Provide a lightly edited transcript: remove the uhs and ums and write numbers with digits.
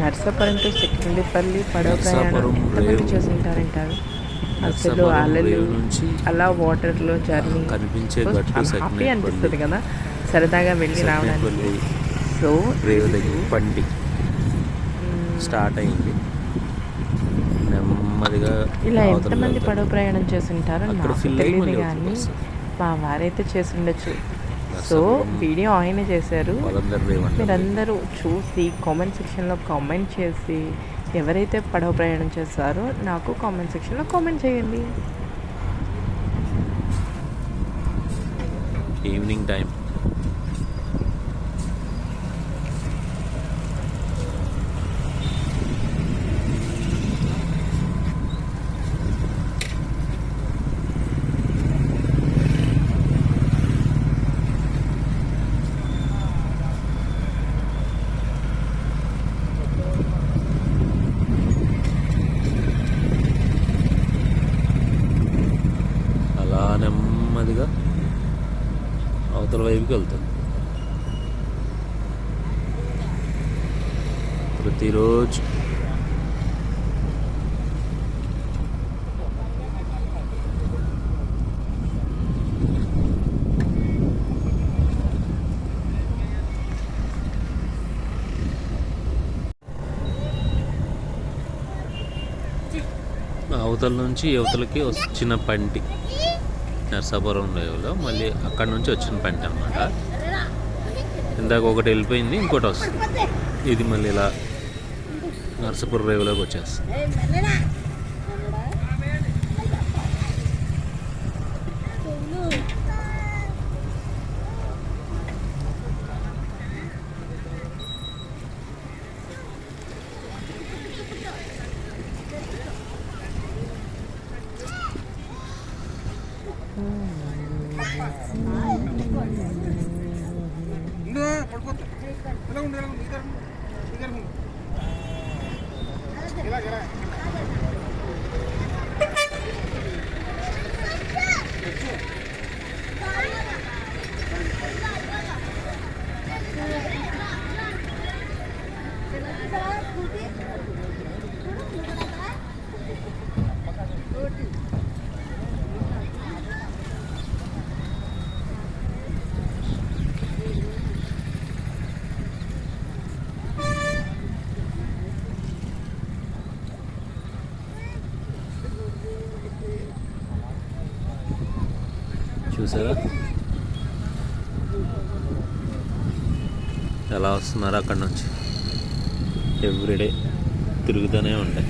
Narsapuram to సెకండిపల్లి పడవ ప్రయాణం ఎంతమంది చేస్తుంటారంటారు? అసలు అలలు అలా వాటర్లో జర్నీ కనిపించే చాలా హ్యాపీ అనిపిస్తుంది కదా సరదాగా వెళ్ళి రావడానికి. సో రేవు దగ్గర బండి స్టార్ట్ అయింది నెమ్మదిగా. ఇలా ఎంతమంది పడవ ప్రయాణం చేస్తుంటారో నాకు తెలియదు, కానీ మా వారైతే చేసి ఉండొచ్చు. సో వీడియో ఆయనే చేశారు. మీరందరూ చూసి కామెంట్ సెక్షన్లో కామెంట్ చేసి ఎవరైతే పడవ ప్రయాణం చేస్తారో నాకు కామెంట్ సెక్షన్లో కామెంట్ చేయండి. ఈవినింగ్ టైం నెమ్మదిగా అవతల వైపుకి వెళ్తుంది. ప్రతిరోజు అవతల నుంచి యువతలకి వచ్చిన పంటి నర్సాపురం రేవులో మళ్ళీ అక్కడ నుంచి వచ్చిన పంట అనమాట. ఇందాక ఒకటి వెళ్ళిపోయింది, ఇంకోటి వస్తుంది. ఇది మళ్ళీ ఇలా నర్సాపురం రేవులోకి వచ్చేస్తుంది. చూసారా ఎలా వస్తున్నారు అక్కడ నుంచి? ఎవ్రీడే తిరుగుతూనే ఉంటాయి.